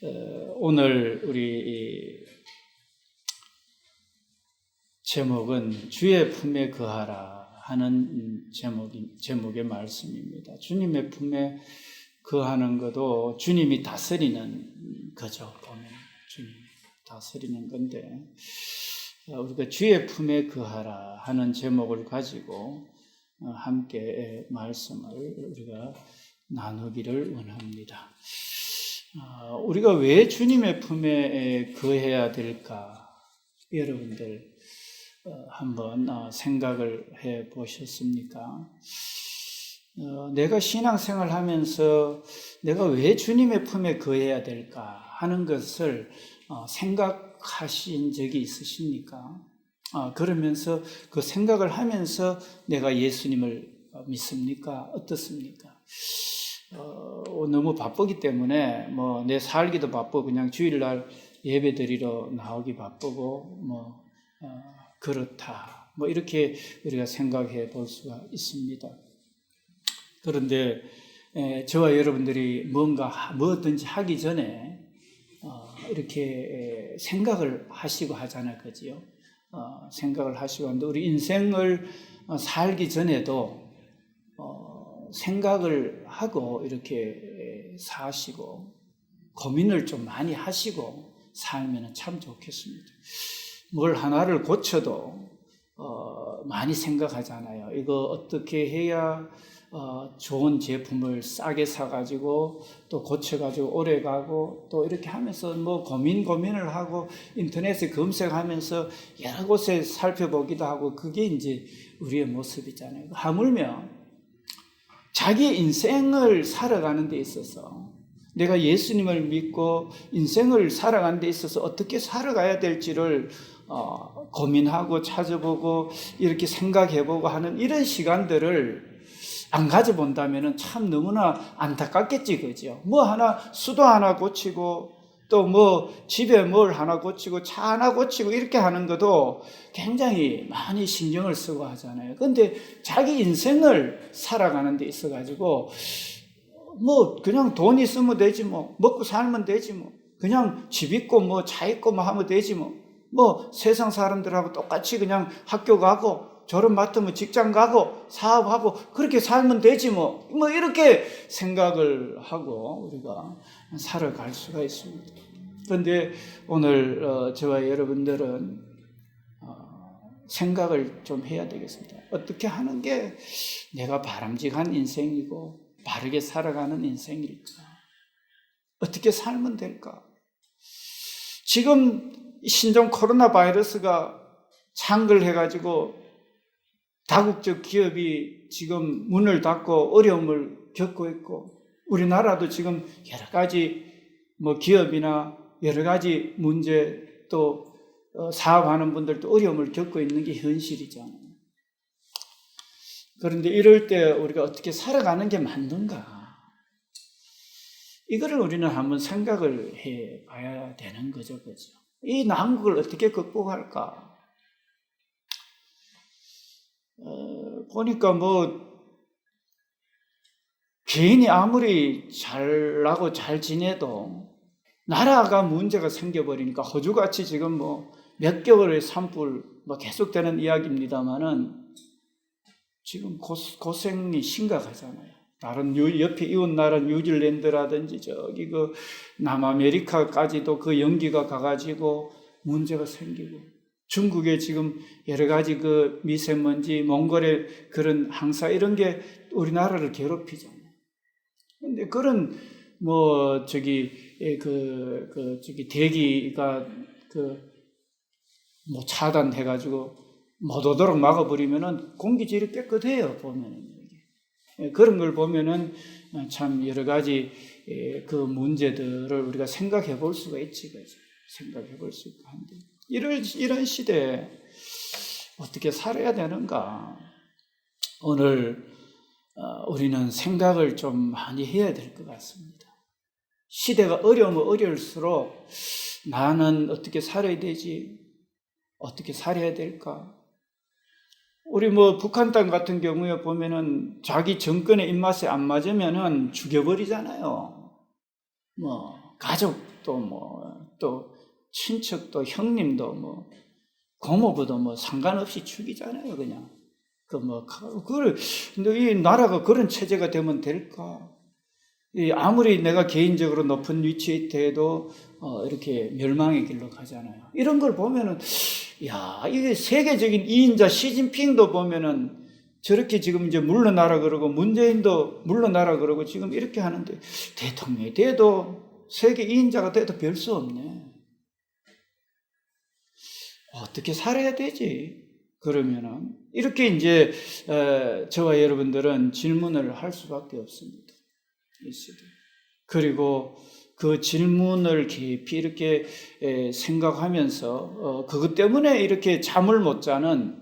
오늘 우리 제목은 주의 품에 거하라 하는 제목의 말씀입니다. 주님의 품에 거하는 것도 주님이 다스리는 거죠. 보면 주님이 다스리는 건데, 우리가 주의 품에 거하라 하는 제목을 가지고 함께 말씀을 우리가 나누기를 원합니다. 우리가 왜 주님의 품에 거해야 될까? 여러분들 한번 생각을 해 보셨습니까? 내가 신앙생활 하면서 내가 왜 주님의 품에 거해야 될까 하는 것을 생각하신 적이 있으십니까? 그러면서 그 생각을 하면서 내가 예수님을 믿습니까? 어떻습니까? 너무 바쁘기 때문에 내 살기도 바쁘고 그냥 주일날 예배 드리러 나오기 바쁘고 그렇다 이렇게 우리가 생각해 볼 수가 있습니다. 그런데 저와 여러분들이 뭐든지 하기 전에 이렇게 생각을 하시고 하잖아요, 그지요? 생각을 하시고 하는데 우리 인생을 살기 전에도 생각을 하고 이렇게 사시고 고민을 좀 많이 하시고 살면 참 좋겠습니다. 뭘 하나를 고쳐도 많이 생각하잖아요. 이거 어떻게 해야 좋은 제품을 싸게 사가지고 또 고쳐가지고 오래 가고 또 이렇게 하면서 고민을 하고 인터넷에 검색하면서 여러 곳에 살펴보기도 하고 그게 이제 우리의 모습이잖아요. 하물며 자기 인생을 살아가는 데 있어서 내가 예수님을 믿고 인생을 살아가는 데 있어서 어떻게 살아가야 될지를 고민하고 찾아보고 이렇게 생각해보고 하는 이런 시간들을 안 가져본다면 참 너무나 안타깝겠지, 그죠? 수도 하나 고치고 또 집에 뭘 하나 고치고 차 하나 고치고 이렇게 하는 것도 굉장히 많이 신경을 쓰고 하잖아요. 그런데 자기 인생을 살아가는 데 있어가지고 그냥 돈 있으면 되지 먹고 살면 되지 그냥 집 있고 차 있고 하면 되지 세상 사람들하고 똑같이 그냥 학교 가고 졸업 맡으면 직장 가고 사업하고 그렇게 살면 되지 이렇게 생각을 하고 우리가 살아갈 수가 있습니다. 그런데 오늘 저와 여러분들은 생각을 좀 해야 되겠습니다. 어떻게 하는 게 내가 바람직한 인생이고 바르게 살아가는 인생일까? 어떻게 살면 될까? 지금 신종 코로나 바이러스가 창궐해가지고 다국적 기업이 지금 문을 닫고 어려움을 겪고 있고 우리나라도 지금 여러 가지 기업이나 여러 가지 문제 또 사업하는 분들도 어려움을 겪고 있는 게 현실이잖아요. 그런데 이럴 때 우리가 어떻게 살아가는 게 맞는가? 이거를 우리는 한번 생각을 해 봐야 되는 거죠, 그죠? 이 난국을 어떻게 극복할까? 보니까 개인이 아무리 잘나고 잘 지내도 나라가 문제가 생겨버리니까 호주같이 지금 몇 개월의 산불 계속되는 이야기입니다만은 지금 고생이 심각하잖아요. 다른 옆에 이웃 나라 뉴질랜드라든지 저기 남아메리카까지도 그 연기가 가가지고 문제가 생기고 중국에 지금 여러 가지 미세먼지, 몽골의 그런 항사 이런 게 우리나라를 괴롭히잖아요. 근데 그런 대기가 차단해가지고 못 오도록 막아버리면은 공기질이 깨끗해요, 보면은. 그런 걸 보면은 참 여러 가지 그 문제들을 우리가 생각해 볼 수가 있지, 그죠? 생각해 볼 수 있고 한데. 이런 시대에 어떻게 살아야 되는가? 오늘 우리는 생각을 좀 많이 해야 될 것 같습니다. 시대가 어려우면 어려울수록 나는 어떻게 살아야 되지? 어떻게 살아야 될까? 우리 북한 땅 같은 경우에 보면은 자기 정권의 입맛에 안 맞으면은 죽여버리잖아요. 가족 가족도 또 친척도 형님도 고모부도 상관없이 죽이잖아요, 그냥. 근데 이 나라가 그런 체제가 되면 될까? 아무리 내가 개인적으로 높은 위치에 있더라도 이렇게 멸망의 길로 가잖아요. 이런 걸 보면은, 이게 세계적인 2인자 시진핑도 보면은 저렇게 지금 이제 물러나라 그러고 문재인도 물러나라 그러고 지금 이렇게 하는데 대통령이 돼도 세계 2인자가 돼도 별 수 없네. 어떻게 살아야 되지? 그러면은 이렇게 이제 저와 여러분들은 질문을 할 수밖에 없습니다. 그리고 그 질문을 깊이 이렇게 생각하면서 그것 때문에 이렇게 잠을 못 자는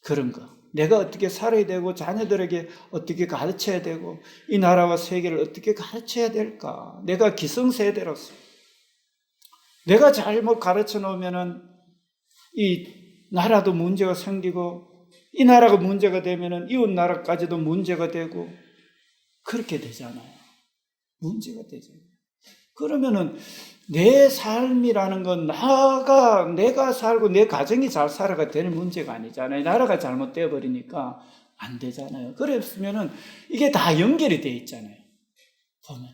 그런 거. 내가 어떻게 살아야 되고 자녀들에게 어떻게 가르쳐야 되고 이 나라와 세계를 어떻게 가르쳐야 될까? 내가 기성세대로서 내가 잘못 가르쳐 놓으면은 이 나라도 문제가 생기고 이 나라가 문제가 되면은 이웃 나라까지도 문제가 되고 그렇게 되잖아요. 문제가 되잖아요. 그러면은 내 삶이라는 건 내가 살고 내 가정이 잘 살아가 되는 문제가 아니잖아요. 나라가 잘못되어 버리니까 안 되잖아요. 그랬으면은 이게 다 연결이 되어 있잖아요. 보면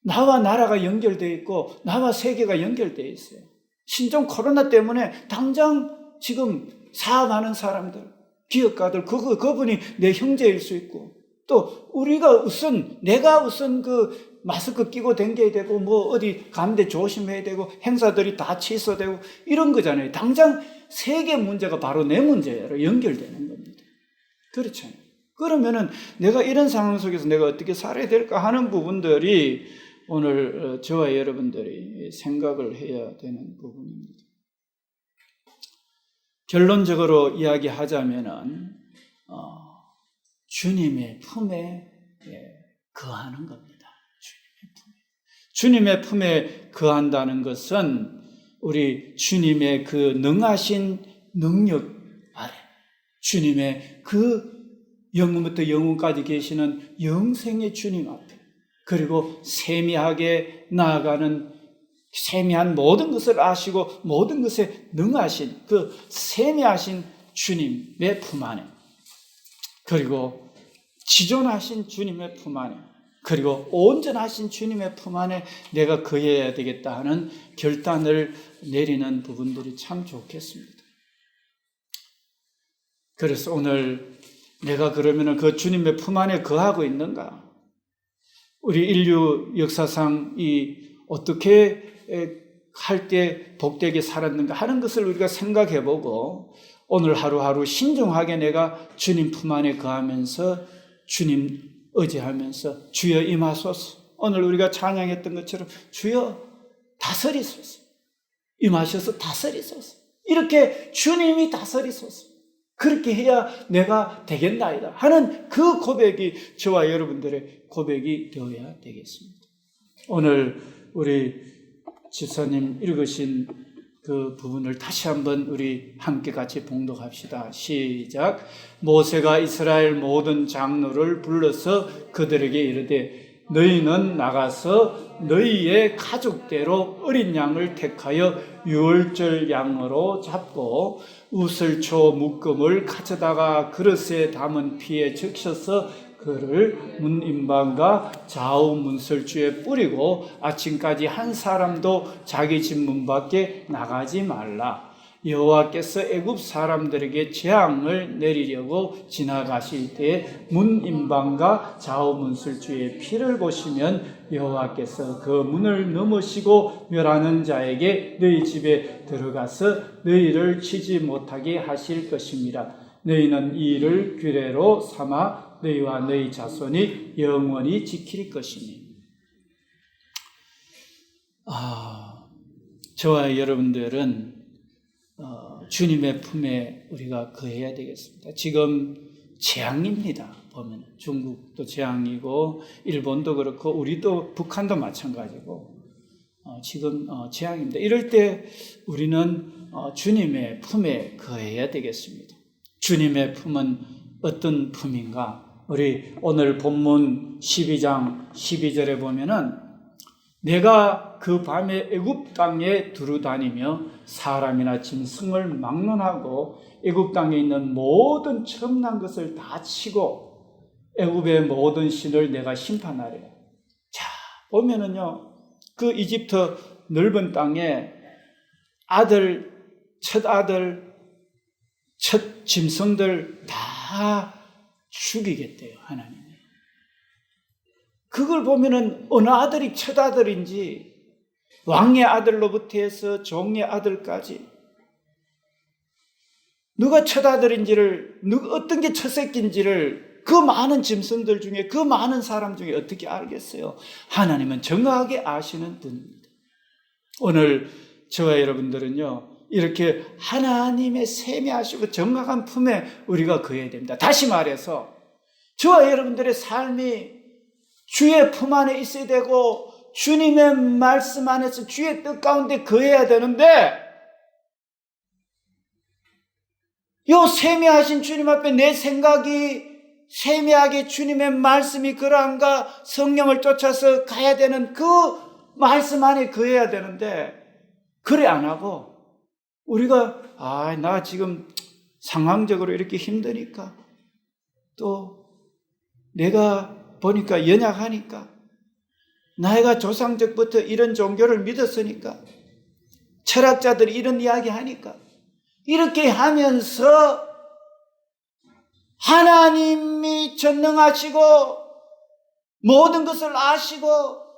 나와 나라가 연결되어 있고 나와 세계가 연결되어 있어요. 신종 코로나 때문에 당장 지금 사업하는 사람들, 기업가들 그분이 내 형제일 수 있고 또 내가 우선 그 마스크 끼고 다녀야 되고 어디 가는데 조심해야 되고 행사들이 다 취소되고 이런 거잖아요. 당장 세계 문제가 바로 내 문제로 연결되는 겁니다. 그렇잖아요. 그러면은 내가 이런 상황 속에서 내가 어떻게 살아야 될까 하는 부분들이 오늘 저와 여러분들이 생각을 해야 되는 부분입니다. 결론적으로 이야기하자면은 주님의 품에 거하는 겁니다. 주님의 품에 거한다는 것은 우리 주님의 그 능하신 능력 아래 주님의 그 영원부터 영원까지 계시는 영생의 주님 앞에 그리고 세미하게 나아가는 세미한 모든 것을 아시고 모든 것에 능하신 그 세미하신 주님의 품 안에 그리고 지존하신 주님의 품 안에 그리고 온전하신 주님의 품 안에 내가 거해야 되겠다 하는 결단을 내리는 부분들이 참 좋겠습니다. 그래서 오늘 내가 그러면 그 주님의 품 안에 거하고 있는가? 우리 인류 역사상 어떻게 할 때 복되게 살았는가 하는 것을 우리가 생각해보고 오늘 하루하루 신중하게 내가 주님 품 안에 거하면서 주님 의지하면서 주여 임하소서. 오늘 우리가 찬양했던 것처럼 주여 다스리소서. 임하셔서 다스리소서. 이렇게 주님이 다스리소서. 그렇게 해야 내가 되겠나이다 하는 그 고백이 저와 여러분들의 고백이 되어야 되겠습니다. 오늘 우리 집사님 읽으신 그 부분을 다시 한번 우리 함께 같이 봉독합시다. 시작. 모세가 이스라엘 모든 장로를 불러서 그들에게 이르되 너희는 나가서 너희의 가족대로 어린 양을 택하여 유월절 양으로 잡고 우슬초 묶음을 가져다가 그릇에 담은 피에 적셔서 그를 문인방과 좌우 문설주에 뿌리고 아침까지 한 사람도 자기 집 문 밖에 나가지 말라. 여호와께서 애굽 사람들에게 재앙을 내리려고 지나가실 때에 문인방과 좌우 문설주의 피를 보시면 여호와께서 그 문을 넘으시고 멸하는 자에게 너희 집에 들어가서 너희를 치지 못하게 하실 것입니다. 너희는 이 일을 규례로 삼아 너희와 너희 자손이 영원히 지킬 것이니. 저와 여러분들은 주님의 품에 우리가 거해야 되겠습니다. 지금 재앙입니다. 보면 중국도 재앙이고 일본도 그렇고 우리도 북한도 마찬가지고 지금 재앙입니다. 이럴 때 우리는 주님의 품에 거해야 되겠습니다. 주님의 품은 어떤 품인가? 우리 오늘 본문 12장 12절에 보면은 내가 그 밤에 애굽 땅에 두루다니며 사람이나 짐승을 막론하고 애굽 땅에 있는 모든 첨난 것을 다 치고 애굽의 모든 신을 내가 심판하리라. 자, 보면은요, 그 이집트 넓은 땅에 첫 아들, 첫 짐승들 다 죽이겠대요, 하나님이. 그걸 보면은 어느 아들이 첫 아들인지, 왕의 아들로부터 해서 종의 아들까지 누가 첫 아들인지를, 어떤 게 첫 새끼인지를 그 많은 짐승들 중에, 그 많은 사람 중에 어떻게 알겠어요? 하나님은 정확하게 아시는 분입니다. 오늘 저와 여러분들은요, 이렇게 하나님의 세미하시고 정확한 품에 우리가 거해야 됩니다. 다시 말해서 저와 여러분들의 삶이 주의 품 안에 있어야 되고 주님의 말씀 안에서 주의 뜻 가운데 거해야 되는데, 요 세미하신 주님 앞에 내 생각이 세미하게 주님의 말씀이 그러한가 성령을 쫓아서 가야 되는 그 말씀 안에 거해야 되는데, 그래 안 하고 우리가 나 지금 상황적으로 이렇게 힘드니까, 또 내가 보니까 연약하니까, 나이가 조상적부터 이런 종교를 믿었으니까, 철학자들이 이런 이야기 하니까, 이렇게 하면서 하나님이 전능하시고 모든 것을 아시고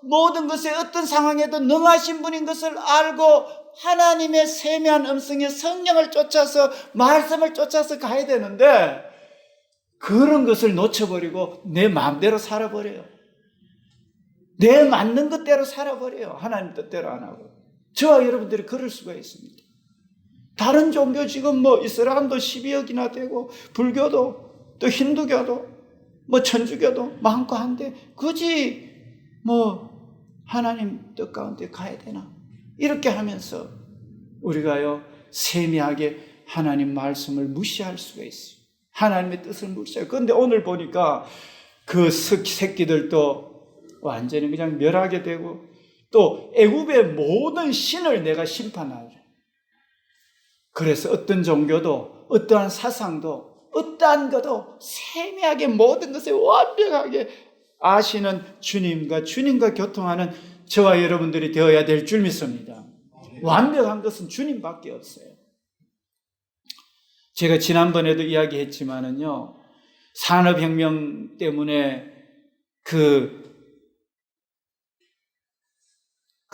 모든 것에 어떤 상황에도 능하신 분인 것을 알고 하나님의 세미한 음성의 성령을 쫓아서 말씀을 쫓아서 가야 되는데, 그런 것을 놓쳐버리고 내 마음대로 살아버려요. 내 맞는 것대로 살아버려요. 하나님 뜻대로 안 하고. 저와 여러분들이 그럴 수가 있습니다. 다른 종교 지금 이슬람도 12억이나 되고 불교도 또 힌두교도 천주교도 많고 한데 굳이 하나님 뜻 가운데 가야 되나? 이렇게 하면서 우리가요 세미하게 하나님 말씀을 무시할 수가 있어요. 하나님의 뜻을 무시해요. 그런데 오늘 보니까 그 새끼들도 완전히 그냥 멸하게 되고, 또 애굽의 모든 신을 내가 심판하리라. 그래서 어떤 종교도 어떠한 사상도 어떠한 것도 세미하게 모든 것을 완벽하게 아시는 주님과 교통하는 저와 여러분들이 되어야 될 줄 믿습니다. 완벽한 것은 주님밖에 없어요. 제가 지난번에도 이야기했지만은요, 산업혁명 때문에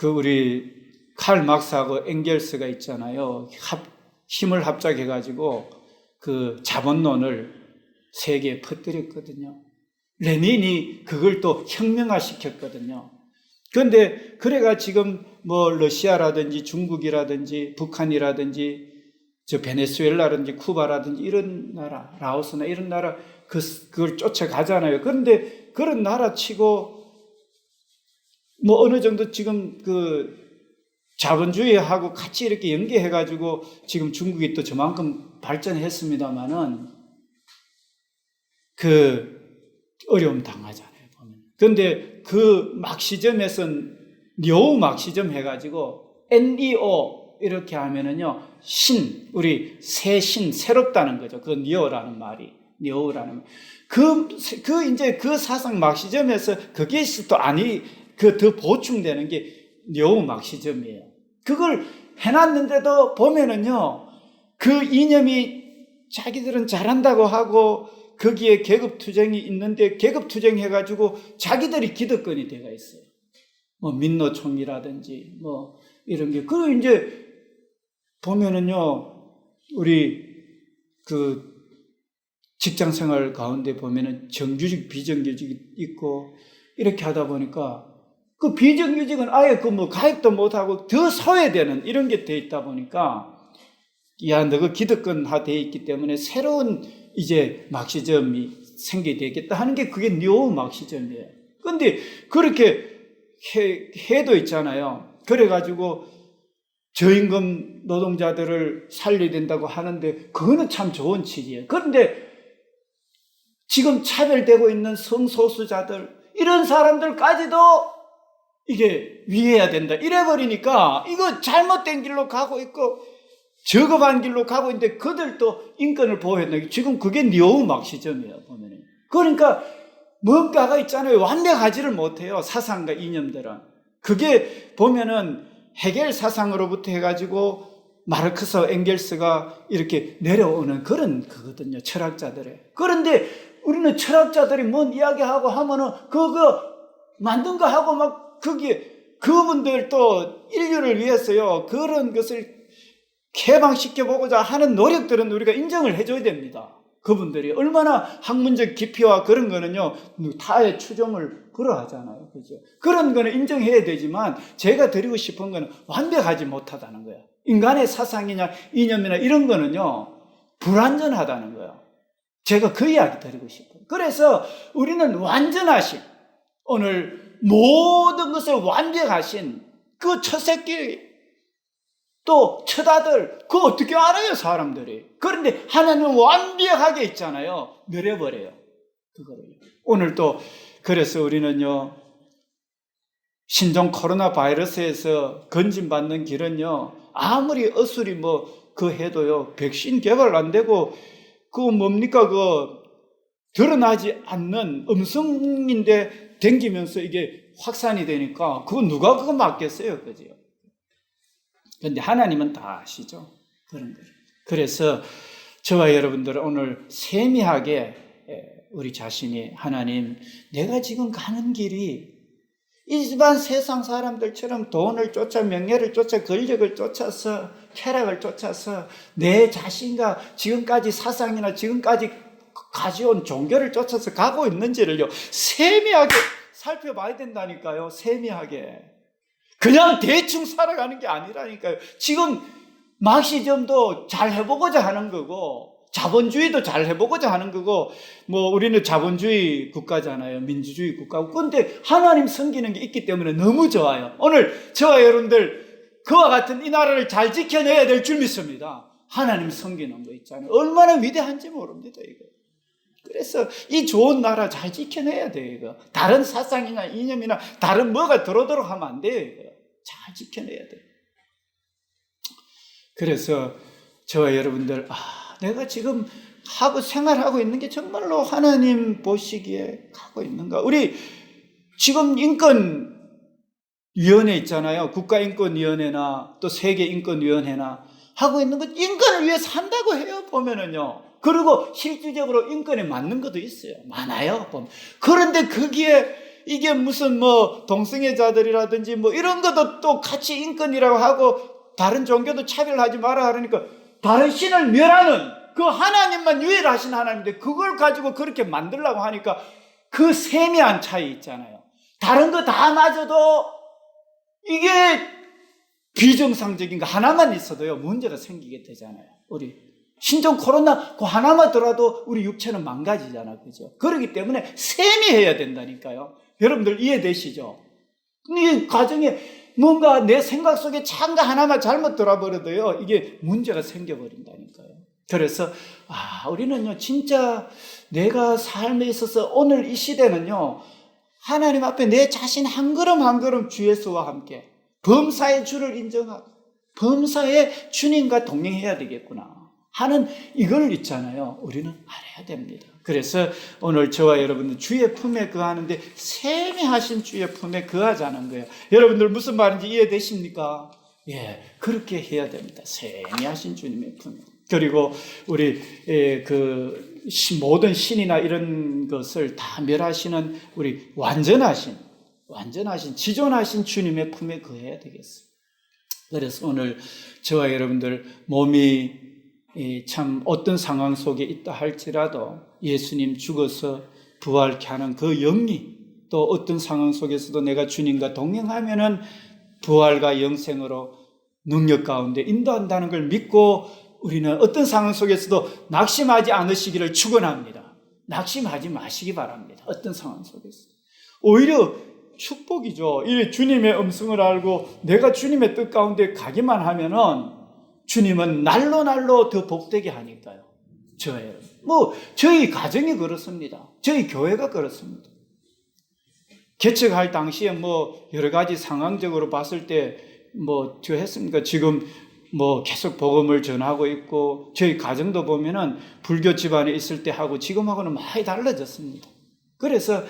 우리 칼 막스하고 엥겔스가 있잖아요. 힘을 합작해가지고 그 자본론을 세계에 퍼뜨렸거든요. 레닌이 그걸 또 혁명화시켰거든요. 그런데 그래가 지금 러시아라든지 중국이라든지 북한이라든지 베네수엘라든지 쿠바라든지 이런 나라, 라오스나 이런 나라 그걸 쫓아가잖아요. 그런데 그런 나라 치고 어느 정도 지금 그 자본주의하고 같이 이렇게 연계해가지고 지금 중국이 또 저만큼 발전했습니다만은 그 어려움 당하잖아요, 보면. 그런데 그 막시점에선 뇨우 막시점 해가지고 NEO 이렇게 하면은요, 우리 새 신, 새롭다는 거죠. 그 니오라는 말이, 니오라는 말. 이제 그 사상 막시점에서 그게 또 더 보충되는 게 뇨우 막시점이에요. 그걸 해놨는데도 보면은요, 그 이념이 자기들은 잘한다고 하고 거기에 계급투쟁이 있는데 계급투쟁해가지고 자기들이 기득권이 돼가 있어요. 민노총이라든지 이런 게. 그리고 이제 보면은요, 우리 그 직장생활 가운데 보면은 정규직, 비정규직이 있고 이렇게 하다 보니까 그 비정규직은 아예 가입도 못하고 더 소외되는 이런 게 돼 있다 보니까, 너가 기득권화 돼 있기 때문에 새로운 이제 막시점이 생기게 되겠다 하는 게 그게 뇨우 막시점이에요. 그런데 그렇게 해도 있잖아요. 그래가지고 저임금 노동자들을 살려야 된다고 하는데 그거는 참 좋은 취지예요. 그런데 지금 차별되고 있는 성소수자들, 이런 사람들까지도 이게 위해야 된다. 이래버리니까 이거 잘못된 길로 가고 있고 저급한 길로 가고 있는데 그들도 인권을 보호한다. 지금 그게 니오 막시점이에요, 보면은. 그러니까 뭔가가 있잖아요. 완벽하지를 못해요. 사상과 이념들은. 그게 보면은 헤겔 사상으로부터 해가지고 마르크스, 엥겔스가 이렇게 내려오는 그런 거거든요. 철학자들의. 그런데 우리는 철학자들이 뭔 이야기하고 하면은 그거 만든 거 하고 막 거기에 그분들 또 인류를 위해서요. 그런 것을 개방시켜보고자 하는 노력들은 우리가 인정을 해줘야 됩니다. 그분들이 얼마나 학문적 깊이와 그런 거는요, 타의 추종을 그러하잖아요. 그죠? 그런 거는 인정해야 되지만, 제가 드리고 싶은 거는 완벽하지 못하다는 거예요. 인간의 사상이나 이념이나 이런 거는요, 불완전하다는 거예요. 제가 그 이야기 드리고 싶어요. 그래서 우리는 완전하신, 오늘 모든 것을 완벽하신 그 첫새끼, 또 처다들 그거 어떻게 알아요, 사람들이. 그런데 하나님은 완벽하게 있잖아요. 내려버려요, 그거를. 오늘 또 그래서 우리는요, 신종 코로나 바이러스에서 건진받는 길은요, 아무리 어술이 그 해도요, 백신 개발 안 되고 그거 뭡니까, 드러나지 않는 음성인데 댕기면서 이게 확산이 되니까 그거 누가 그거 맞겠어요, 그죠? 그런데 하나님은 다 아시죠, 그런 걸. 그래서 저와 여러분들은 오늘 세미하게 우리 자신이, 하나님, 내가 지금 가는 길이 일반 세상 사람들처럼 돈을 쫓아, 명예를 쫓아, 권력을 쫓아서, 쾌락을 쫓아서 내 자신과 지금까지 사상이나 지금까지 가져온 종교를 쫓아서 가고 있는지를요, 세미하게 살펴봐야 된다니까요. 세미하게. 그냥 대충 살아가는 게 아니라니까요. 지금 막시점도 잘 해보고자 하는 거고, 자본주의도 잘 해보고자 하는 거고, 우리는 자본주의 국가잖아요. 민주주의 국가고. 그런데 하나님 섬기는 게 있기 때문에 너무 좋아요. 오늘 저와 여러분들 그와 같은 이 나라를 잘 지켜내야 될 줄 믿습니다. 하나님 섬기는 거 있잖아요. 얼마나 위대한지 모릅니다, 이거. 그래서 이 좋은 나라 잘 지켜내야 돼요, 이거. 다른 사상이나 이념이나 다른 뭐가 들어오도록 하면 안 돼요, 이거. 잘 지켜내야 돼요. 그래서 저와 여러분들, 내가 지금 생활하고 있는 게 정말로 하나님 보시기에 하고 있는가? 우리 지금 인권위원회 있잖아요. 국가인권위원회나 또 세계인권위원회나 하고 있는 것, 인권을 위해서 한다고 해요, 보면은요. 그리고 실질적으로 인권에 맞는 것도 있어요. 많아요, 보면. 그런데 거기에 이게 무슨 동성애자들이라든지 이런 것도 또 같이 인권이라고 하고 다른 종교도 차별하지 마라 하니까 다른 신을 멸하는 그 하나님만 유일하신 하나님인데 그걸 가지고 그렇게 만들려고 하니까 그 세미한 차이 있잖아요. 다른 거 다 맞아도 이게 비정상적인 거 하나만 있어도요, 문제가 생기게 되잖아요. 우리 신종 코로나 그 하나만 더라도 우리 육체는 망가지잖아, 그죠? 그렇기 때문에 세미해야 된다니까요. 여러분들 이해되시죠? 이 가정에 뭔가 내 생각 속에 참가 하나만 잘못 들어버려도요, 이게 문제가 생겨버린다니까요. 그래서 우리는요, 진짜 내가 삶에 있어서 오늘 이 시대는요, 하나님 앞에 내 자신 한 걸음 한 걸음 주 예수와 함께 범사의 주를 인정하고 범사의 주님과 동행해야 되겠구나 하는 이걸 있잖아요. 우리는 알아야 됩니다. 그래서 오늘 저와 여러분들 주의 품에 거하는데 세미하신 주의 품에 거하자는 거예요. 여러분들 무슨 말인지 이해되십니까? 예, 그렇게 해야 됩니다. 세미하신 주님의 품에. 그리고 우리 모든 신이나 이런 것을 다 멸하시는 우리 완전하신 지존하신 주님의 품에 거해야 되겠어요. 그래서 오늘 저와 여러분들 몸이 참 어떤 상황 속에 있다 할지라도 예수님 죽어서 부활케 하는 그 영리, 또 어떤 상황 속에서도 내가 주님과 동행하면은 부활과 영생으로 능력 가운데 인도한다는 걸 믿고 우리는 어떤 상황 속에서도 낙심하지 않으시기를 축원합니다. 낙심하지 마시기 바랍니다. 어떤 상황 속에서. 오히려 축복이죠. 이 주님의 음성을 알고 내가 주님의 뜻 가운데 가기만 하면은 주님은 날로 더 복되게 하니까요. 저희 가정이 그렇습니다. 저희 교회가 그렇습니다. 개척할 당시에 뭐 여러 가지 상황적으로 봤을 때 뭐 저 했습니까? 지금 뭐 계속 복음을 전하고 있고 저희 가정도 보면은 불교 집안에 있을 때 하고 지금하고는 많이 달라졌습니다. 그래서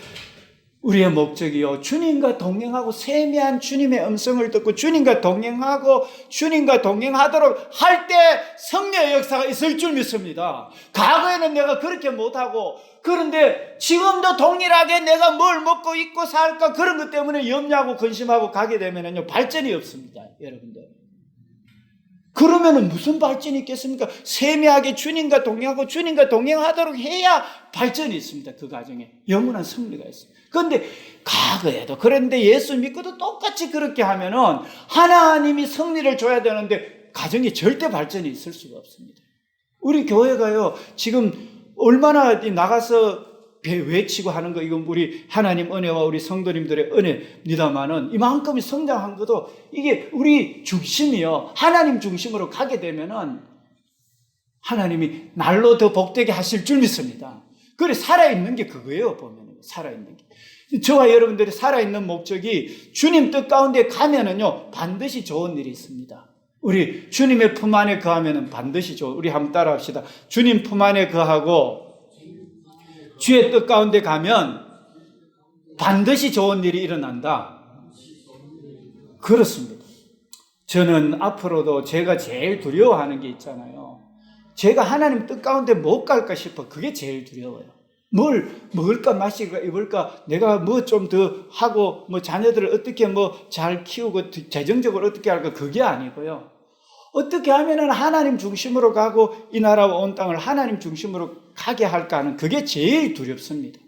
우리의 목적이요, 주님과 동행하고 세미한 주님의 음성을 듣고 주님과 동행하고 주님과 동행하도록 할 때 성령의 역사가 있을 줄 믿습니다. 과거에는 내가 그렇게 못하고, 그런데 지금도 동일하게 내가 뭘 먹고 입고 살까 그런 것 때문에 염려하고 근심하고 가게 되면요 발전이 없습니다, 여러분들. 그러면은 무슨 발전이 있겠습니까? 세미하게 주님과 동행하고 주님과 동행하도록 해야 발전이 있습니다. 그 과정에 영원한 승리가 있습니다. 그런데 과거에도 그런데 예수 믿고도 똑같이 그렇게 하면은 하나님이 승리를 줘야 되는데 가정에 절대 발전이 있을 수가 없습니다. 우리 교회가요 지금 얼마나 나가서 외치고 하는 거, 이건 우리 하나님 은혜와 우리 성도님들의 은혜입니다만은 이만큼이 성장한 것도 이게 우리 중심이요 하나님 중심으로 가게 되면은 하나님이 날로 더 복되게 하실 줄 믿습니다. 그래 살아있는 게 그거예요. 보면 살아있는 게 저와 여러분들이 살아있는 목적이 주님 뜻 가운데 가면은요 반드시 좋은 일이 있습니다. 우리 주님의 품 안에 거하면은 반드시 좋은, 우리 한번 따라합시다. 주님 품 안에 거하고 주의 뜻 가운데 가면 반드시 좋은 일이 일어난다. 그렇습니다. 저는 앞으로도 제가 제일 두려워하는 게 있잖아요. 제가 하나님 뜻 가운데 못 갈까 싶어. 그게 제일 두려워요. 뭘 먹을까 마실까 입을까, 내가 뭐 좀 더 하고 뭐 자녀들을 어떻게 뭐 잘 키우고 재정적으로 어떻게 할까, 그게 아니고요. 어떻게 하면은 하나님 중심으로 가고 이 나라와 온 땅을 하나님 중심으로 가게 할까 하는 그게 제일 두렵습니다.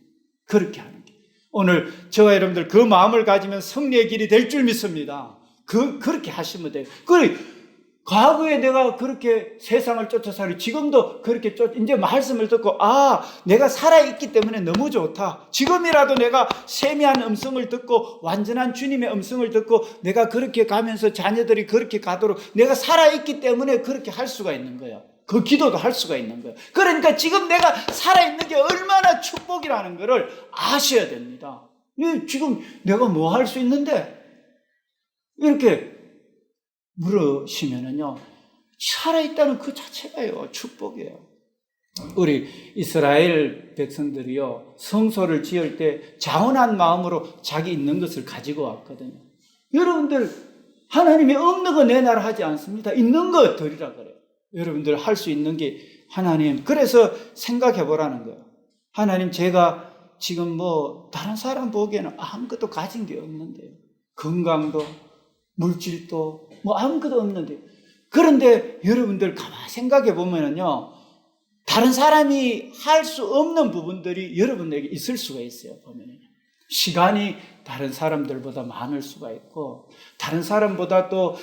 그렇게 하는 게. 오늘 저와 여러분들 그 마음을 가지면 승리의 길이 될 줄 믿습니다. 그렇게 하시면 돼요. 과거에 내가 그렇게 세상을 쫓아 살고 지금도 그렇게 이제 말씀을 듣고 내가 살아있기 때문에 너무 좋다. 지금이라도 내가 세미한 음성을 듣고 완전한 주님의 음성을 듣고 내가 그렇게 가면서 자녀들이 그렇게 가도록 내가 살아있기 때문에 그렇게 할 수가 있는 거예요. 그 기도도 할 수가 있는 거예요. 그러니까 지금 내가 살아있는 게 얼마나 축복이라는 것을 아셔야 됩니다. 지금 내가 뭐 할 수 있는데 이렇게 물으시면은요, 살아있다는 그 자체가요, 축복이에요. 우리 이스라엘 백성들이요, 성소를 지을 때 자원한 마음으로 자기 있는 것을 가지고 왔거든요. 여러분들, 하나님이 없는 거 내놔라 하지 않습니다. 있는 거 드리라 그래요. 여러분들 할 수 있는 게 하나님, 그래서 생각해 보라는 거예요. 하나님, 제가 지금 뭐, 다른 사람 보기에는 아무것도 가진 게 없는데요. 건강도, 물질도 뭐 아무것도 없는데, 그런데 여러분들 가만히 생각해 보면은요 다른 사람이 할 수 없는 부분들이 여러분에게 있을 수가 있어요. 보면은요 시간이 다른 사람들보다 많을 수가 있고, 다른 사람보다 또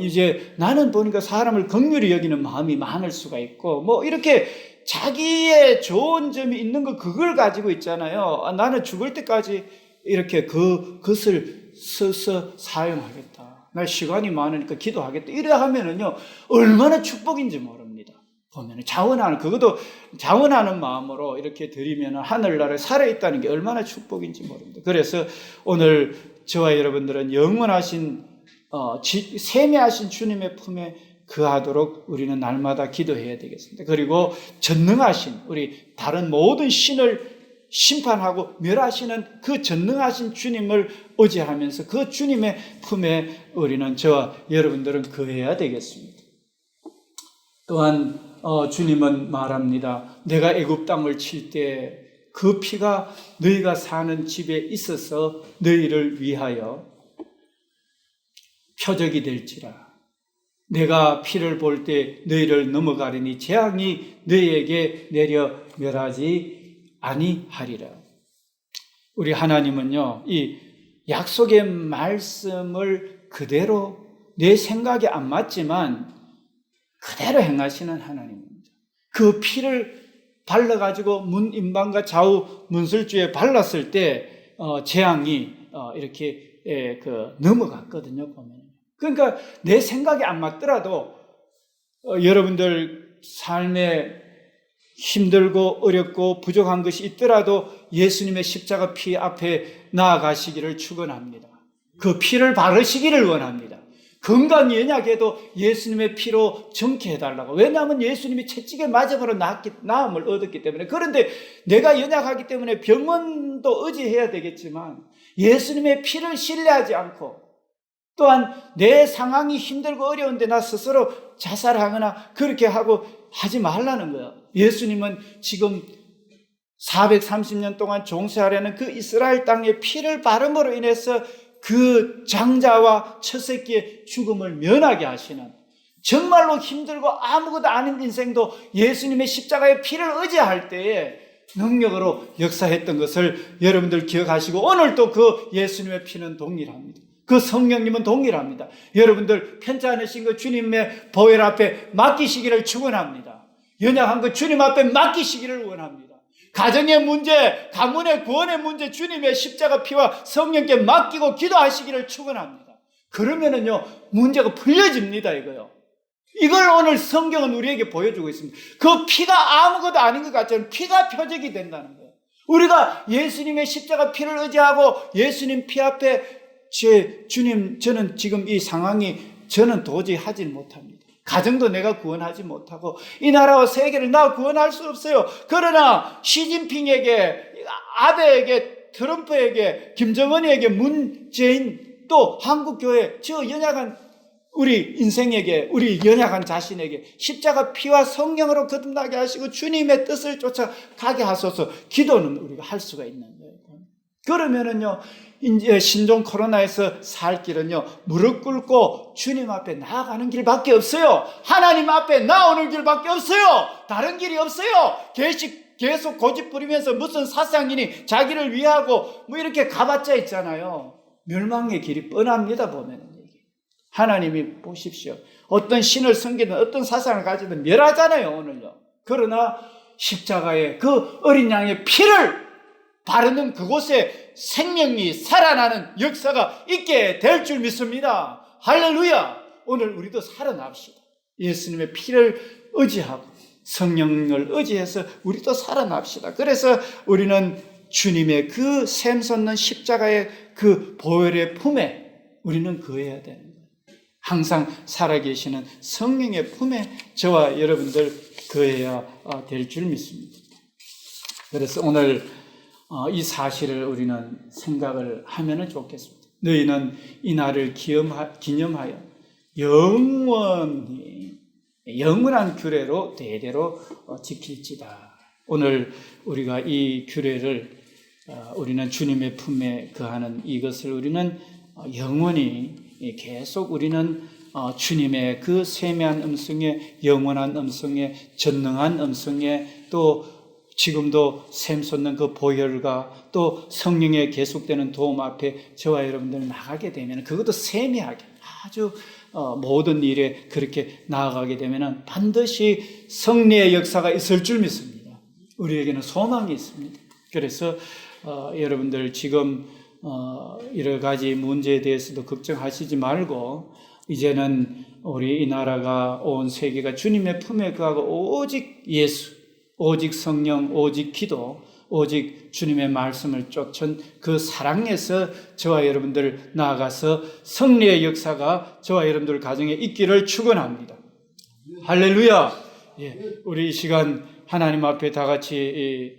이제 나는 보니까 사람을 긍휼히 여기는 마음이 많을 수가 있고, 뭐 이렇게 자기의 좋은 점이 있는 거 그걸 가지고 있잖아요. 나는 죽을 때까지 이렇게 그것을 써서 사용하겠다. 나 시간이 많으니까 기도하겠다. 이래 하면은요, 얼마나 축복인지 모릅니다. 보면은 그것도 자원하는 마음으로 이렇게 드리면은 하늘나라에 살아있다는 게 얼마나 축복인지 모릅니다. 그래서 오늘 저와 여러분들은 영원하신, 세미하신 주님의 품에 거하도록 우리는 날마다 기도해야 되겠습니다. 그리고 전능하신, 우리 다른 모든 신을 심판하고 멸하시는 그 전능하신 주님을 의지하면서 그 주님의 품에 우리는, 저와 여러분들은 거해야 되겠습니다. 또한 주님은 말합니다. 내가 애굽 땅을 칠 때 그 피가 너희가 사는 집에 있어서 너희를 위하여 표적이 될지라. 내가 피를 볼 때 너희를 넘어가리니 재앙이 너희에게 내려 멸하지 아니하리라. 우리 하나님은요, 이 약속의 말씀을 그대로 내 생각에 안 맞지만 그대로 행하시는 하나님입니다. 그 피를 발라가지고 문 임방과 좌우 문설주에 발랐을 때 재앙이 이렇게 넘어갔거든요. 보면. 그러니까 내 생각이 안 맞더라도 여러분들 삶에 힘들고 어렵고 부족한 것이 있더라도 예수님의 십자가 피 앞에 나아가시기를 축원합니다. 그 피를 바르시기를 원합니다. 건강이 연약해도 예수님의 피로 정케해달라고. 왜냐하면 예수님이 채찍에 맞아버려 나음을 얻었기 때문에. 그런데 내가 연약하기 때문에 병원도 의지해야 되겠지만 예수님의 피를 신뢰하지 않고, 또한 내 상황이 힘들고 어려운데 나 스스로 자살하거나 그렇게 하고 하지 말라는 거예요. 예수님은 지금 430년 동안 종쇄하려는 그 이스라엘 땅에 피를 바름으로 인해서 그 장자와 첫 새끼의 죽음을 면하게 하시는, 정말로 힘들고 아무것도 아닌 인생도 예수님의 십자가의 피를 의지할 때에 능력으로 역사했던 것을 여러분들 기억하시고, 오늘도 그 예수님의 피는 동일합니다. 그 성령님은 동일합니다. 여러분들 편찮으신 거 주님의 보혈 앞에 맡기시기를 축원합니다. 연약한 거 주님 앞에 맡기시기를 원합니다. 가정의 문제, 가문의 구원의 문제 주님의 십자가 피와 성령께 맡기고 기도하시기를 축원합니다. 그러면은요 문제가 풀려집니다. 이걸 오늘 성경은 우리에게 보여주고 있습니다. 그 피가 아무것도 아닌 것 같지만 피가 표적이 된다는 거예요. 우리가 예수님의 십자가 피를 의지하고 예수님 피 앞에 주님, 저는 지금 이 상황이 저는 도저히 하지 못합니다. 가정도 내가 구원하지 못하고 이 나라와 세계를 나 구원할 수 없어요. 그러나 시진핑에게, 아베에게, 트럼프에게, 김정은에게, 문재인, 또 한국교회, 저 연약한 우리 인생에게, 우리 연약한 자신에게 십자가 피와 성령으로 거듭나게 하시고 주님의 뜻을 쫓아가게 하소서. 기도는 우리가 할 수가 있는 거예요. 그러면은요, 이제 신종 코로나에서 살 길은요, 무릎 꿇고 주님 앞에 나아가는 길밖에 없어요. 하나님 앞에 나오는 길밖에 없어요. 다른 길이 없어요. 계속 고집 부리면서 무슨 사상이니 자기를 위하고 뭐 이렇게 가봤자 있잖아요. 멸망의 길이 뻔합니다. 보면은 하나님이 보십시오. 어떤 신을 섬기든 어떤 사상을 가지든 멸하잖아요, 오늘요. 그러나 십자가에 그 어린 양의 피를 바르는 그곳에 생명이 살아나는 역사가 있게 될 줄 믿습니다. 할렐루야! 오늘 우리도 살아납시다. 예수님의 피를 의지하고 성령을 의지해서 우리도 살아납시다. 그래서 우리는 주님의 그 샘솟는 십자가의 그 보혈의 품에 우리는 거해야 되는 거예요. 항상 살아계시는 성령의 품에 저와 여러분들 거해야 될 줄 믿습니다. 그래서 오늘 이 사실을 우리는 생각을 하면 좋겠습니다. 너희는 이 날을 기념하여 영원한 규례로 대대로 지킬지다. 오늘 우리가 이 규례를 우리는 주님의 품에 거하는 이것을 우리는 영원히 계속 우리는 주님의 그 세미한 음성에, 영원한 음성에, 전능한 음성에, 또 지금도 샘솟는 그 보혈과 또 성령의 계속되는 도움 앞에 저와 여러분들 나가게 되면, 그것도 세미하게 아주 모든 일에 그렇게 나아가게 되면 반드시 승리의 역사가 있을 줄 믿습니다. 우리에게는 소망이 있습니다. 그래서 여러분들 지금 여러 가지 문제에 대해서도 걱정하시지 말고, 이제는 우리 이 나라가, 온 세계가 주님의 품에 거하고 오직 예수, 오직 성령, 오직 기도, 오직 주님의 말씀을 쫓은 그 사랑에서 저와 여러분들 나아가서 승리의 역사가 저와 여러분들 가정에 있기를 축원합니다. 할렐루야! 우리 이 시간 하나님 앞에 다 같이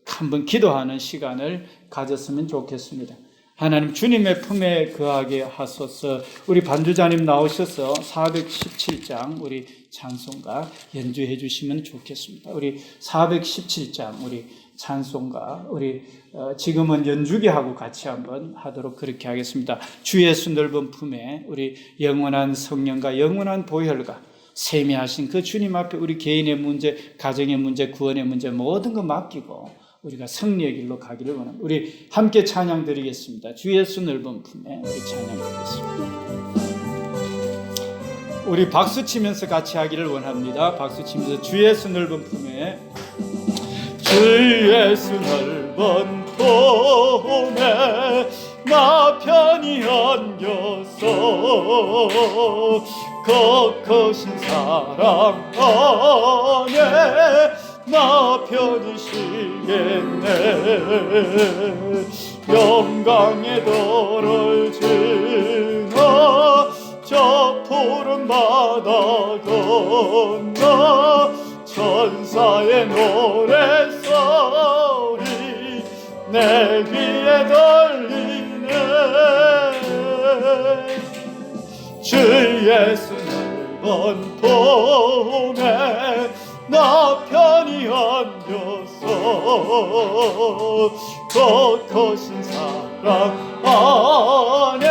한번 기도하는 시간을 가졌으면 좋겠습니다. 하나님, 주님의 품에 거하게 하소서. 우리 반주자님 나오셔서 417장 우리 찬송가 연주해 주시면 좋겠습니다. 우리 417장 우리 찬송가 우리 지금은 연주기하고 같이 한번 하도록 그렇게 하겠습니다. 주 예수 넓은 품에 우리 영원한 성령과 영원한 보혈과 세미하신 그 주님 앞에 우리 개인의 문제, 가정의 문제, 구원의 문제 모든 거 맡기고 우리가 승리의 길로 가기를 원합니다. 우리 함께 찬양 드리겠습니다. 주 예수 넓은 품에 우리 찬양 드리겠습니다. 우리 박수 치면서 같이 하기를 원합니다. 박수 치면서 주 예수 넓은 품에, 주 예수 넓은 품에 나 편히 안겨서 거거신 사랑 안에 나 편히 쉬겠네. 영광의 도를 지나 저 푸른 바다 건너 천사의 노랫소리 내 귀에 들리네. 주 예수 넓은 품에 나 편히 안겨서 거거신 사랑 안에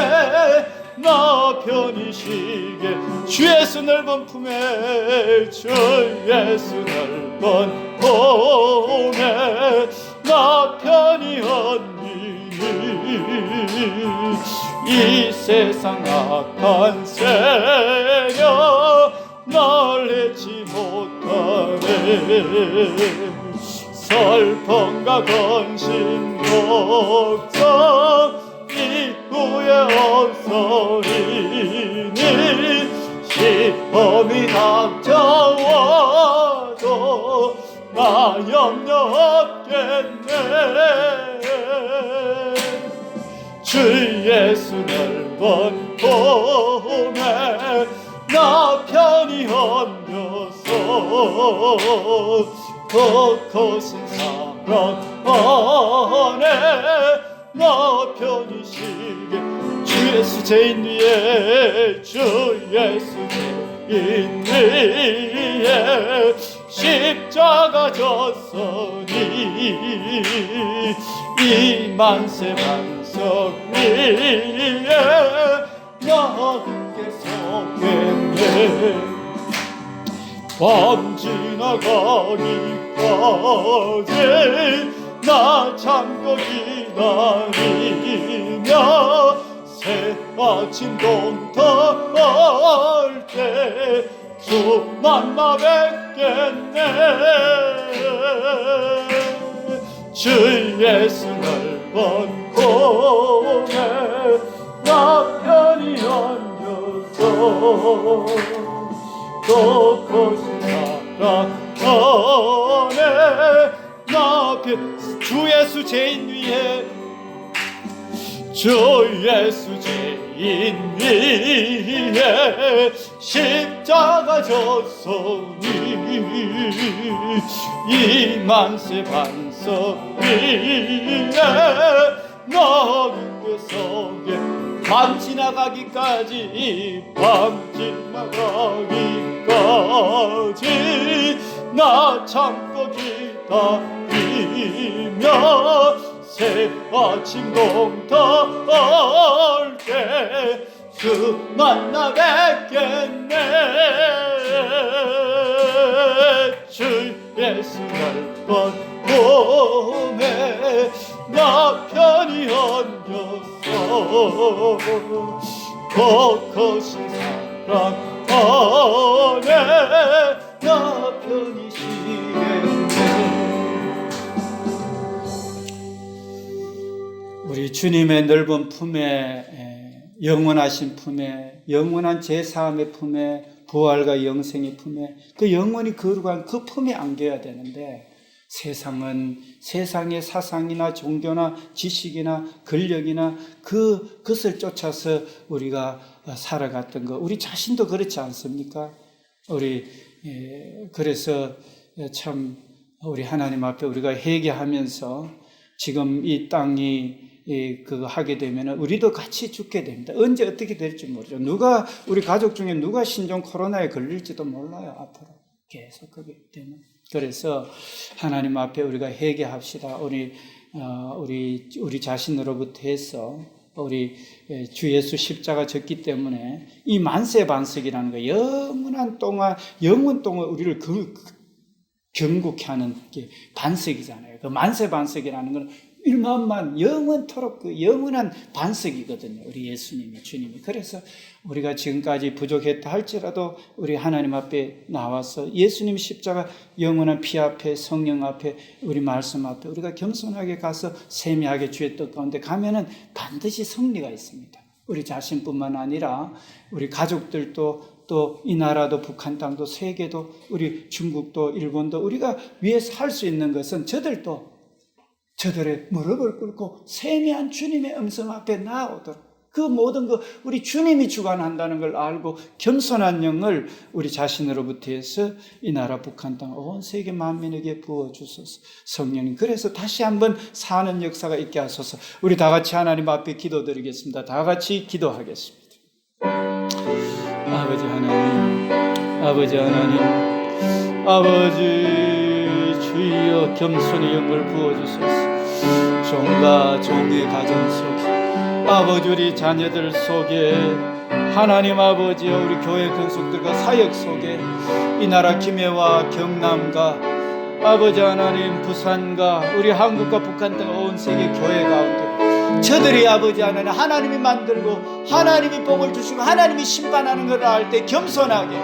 나 편히 쉬게. 주 예수 넓은 품에 주 예수 넓은 품에 나 편히 안기니 이 세상 악한 세력 날 내지 못하네. 슬픔과 근심 걱정 이후에 없으리니 시험이 닥쳐와도 나 염려 없겠네. 주 예수 넓은 품에 나 편히 안겨서 거거신 사랑 안에 나 편히 쉬게. 주 예수 죄인 위에 주 예수 죄인 위에 십자가 졌으니 이 만세 반석 위에 나 함께 서겠네. 밤 지나가기까지 나 참고 기다리며 새 아침 동터할 때 주 만나 뵙겠네. 주 예수 넓은 품에 나 편히 안겨서 거거신 사랑 안에 나 주 예수 죄인 위에 주 예수 죄인 위에 십자가 졌으니 이 만세 반석 위에 나 함께 서게. 밤 지나가기까지 밤 지나가기까지 나 참고 기다리며 새 아침 동터할 때 주 만나 뵙겠네. 주 예수 넓은 품에 나 편히 안겨서 거거신 사랑 안에 나 편히 쉬겠네. 우리 주님의 넓은 품에, 영원하신 품에, 영원한 제사함의 품에, 부활과 영생의 품에, 그 영원히 거룩한 그 품에 안겨야 되는데, 세상은 세상의 사상이나 종교나 지식이나 권력이나 그것을 쫓아서 우리가 살아갔던 거, 우리 자신도 그렇지 않습니까? 그래서 참 우리 하나님 앞에 우리가 회개하면서 지금 이 땅이 그거 하게 되면 우리도 같이 죽게 됩니다. 언제 어떻게 될지 모르죠. 우리 가족 중에 누가 신종 코로나에 걸릴지도 몰라요. 앞으로 계속 그게 되면. 그래서 하나님 앞에 우리가 회개합시다. 우리 자신으로부터 해서 우리 주 예수 십자가 졌기 때문에 이 만세 반석이라는 거, 영원 동안 우리를 경고케 하는 게 반석이잖아요. 그 만세 반석이라는 건 일만만 영원토록 그 영원한 반석이거든요. 우리 예수님이, 주님이. 그래서 우리가 지금까지 부족했다 할지라도 우리 하나님 앞에 나와서 예수님 십자가 영원한 피 앞에, 성령 앞에, 우리 말씀 앞에 우리가 겸손하게 가서 세미하게 주의 뜻 가운데 가면은 반드시 승리가 있습니다. 우리 자신뿐만 아니라 우리 가족들도 또 이 나라도 북한 땅도 세계도 우리 중국도 일본도 우리가 위해서 할 수 있는 것은 저들도 저들의 무릎을 꿇고 세미한 주님의 음성 앞에 나아오도록 그 모든 거 우리 주님이 주관한다는 걸 알고 겸손한 영을 우리 자신으로부터 해서 이 나라 북한 땅 온 세계 만민에게 부어주소서. 성령님, 그래서 다시 한번 사는 역사가 있게 하소서. 우리 다 같이 하나님 앞에 기도드리겠습니다. 다 같이 기도하겠습니다. 아버지 하나님, 아버지 하나님, 아버지 주여 겸손의 영을 부어주소서. 종과 종의 가정 속에 아버지 우리 자녀들 속에 하나님 아버지여 우리 교회 근속들과 사역 속에 이 나라 김해와 경남과 아버지 하나님 부산과 우리 한국과 북한 등 온 세계 교회 가운데 저들이 아버지 하나님 하나님이 만들고 하나님이 복을 주시고 하나님이 심판하는 것을 알 때 겸손하게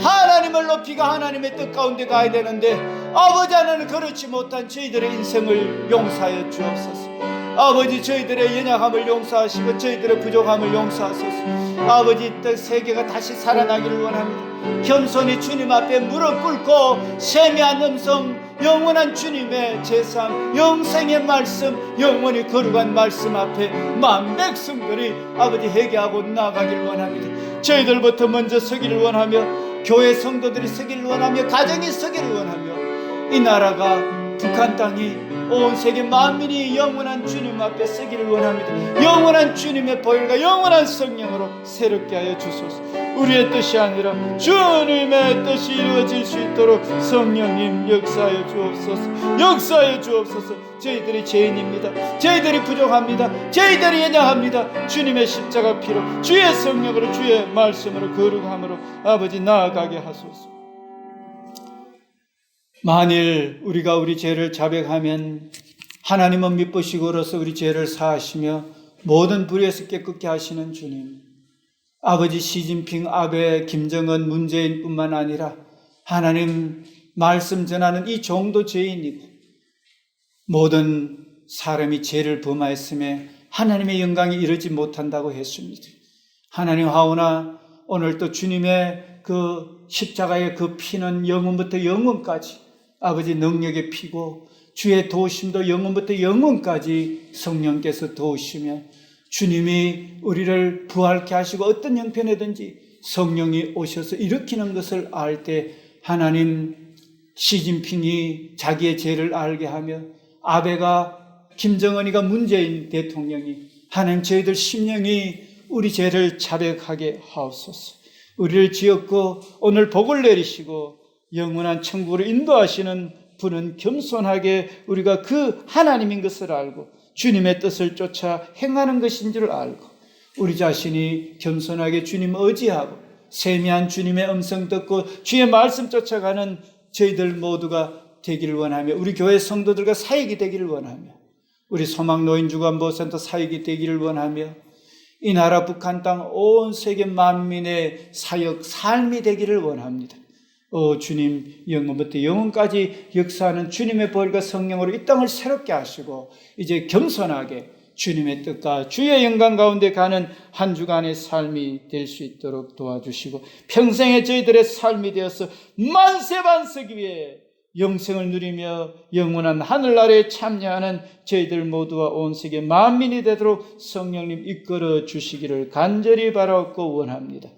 하나님을 높이고 하나님의 뜻 가운데 가야 되는데 아버지 하나님 그렇지 못한 저희들의 인생을 용서하여 주옵소서. 아버지 저희들의 연약함을 용서하시고 저희들의 부족함을 용서하소서. 아버지 이 세계가 다시 살아나기를 원합니다. 겸손히 주님 앞에 무릎 꿇고 세미한 음성 영원한 주님의 제상 영생의 말씀 영원히 거룩한 말씀 앞에 만 백성들이 아버지 회개하고 나아가기를 원합니다. 저희들부터 먼저 서기를 원하며 교회 성도들이 서기를 원하며 가정이 서기를 원하며 이 나라가 북한 땅이 온 세계 만민이 영원한 주님 앞에 서기를 원합니다. 영원한 주님의 보혈과 영원한 성령으로 새롭게 하여 주소서. 우리의 뜻이 아니라 주님의 뜻이 이루어질 수 있도록 성령님 역사하여 주옵소서. 역사하여 주옵소서. 저희들이 죄인입니다. 저희들이 부족합니다. 저희들이 연약합니다. 주님의 십자가 피로 주의 성령으로 주의 말씀으로 거룩함으로 아버지 나아가게 하소서. 만일 우리가 우리 죄를 자백하면 하나님은 미쁘시고로서 우리 죄를 사하시며 모든 불의에서 깨끗게 하시는 주님, 아버지 시진핑, 아베, 김정은, 문재인 뿐만 아니라 하나님 말씀 전하는 이 종도 죄인이고 모든 사람이 죄를 범하였음에 하나님의 영광이 이르지 못한다고 했습니다. 하나님 하오나 오늘 또 주님의 그 십자가의 그 피는 영원부터 영원까지 아버지 능력의 피고 주의 도우심도 영원부터 영원까지 성령께서 도우시며 주님이 우리를 부활케 하시고 어떤 형편이든지 성령이 오셔서 일으키는 것을 알 때 하나님 시진핑이 자기의 죄를 알게 하며 아베가 김정은이가 문재인 대통령이 하나님 저희들 심령이 우리 죄를 자백하게 하옵소서. 우리를 지었고 오늘 복을 내리시고 영원한 천국으로 인도하시는 분은 겸손하게 우리가 그 하나님인 것을 알고 주님의 뜻을 쫓아 행하는 것인 줄 알고 우리 자신이 겸손하게 주님 의지하고 세미한 주님의 음성 듣고 주의 말씀 쫓아가는 저희들 모두가 되기를 원하며 우리 교회 성도들과 사역이 되기를 원하며 우리 소망노인주간보센터 사역이 되기를 원하며 이 나라 북한 땅 온 세계 만민의 사역 삶이 되기를 원합니다. 주님 영원부터 영원까지 역사하는 주님의 보혈과 성령으로 이 땅을 새롭게 하시고 이제 겸손하게 주님의 뜻과 주의 영광 가운데 가는 한 주간의 삶이 될 수 있도록 도와주시고 평생에 저희들의 삶이 되어서 만세반석 위에 영생을 누리며 영원한 하늘나라에 참여하는 저희들 모두와 온 세계 만민이 되도록 성령님 이끌어 주시기를 간절히 바라옵고 원합니다.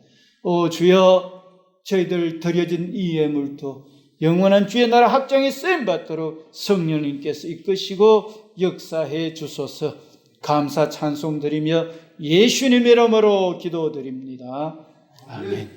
주여 저희들 드려진 이 예물도 영원한 주의 나라 확장에 쓰임받도록 성령님께서 이끄시고 역사해 주소서. 감사 찬송 드리며 예수님의 이름으로 기도드립니다. 아멘.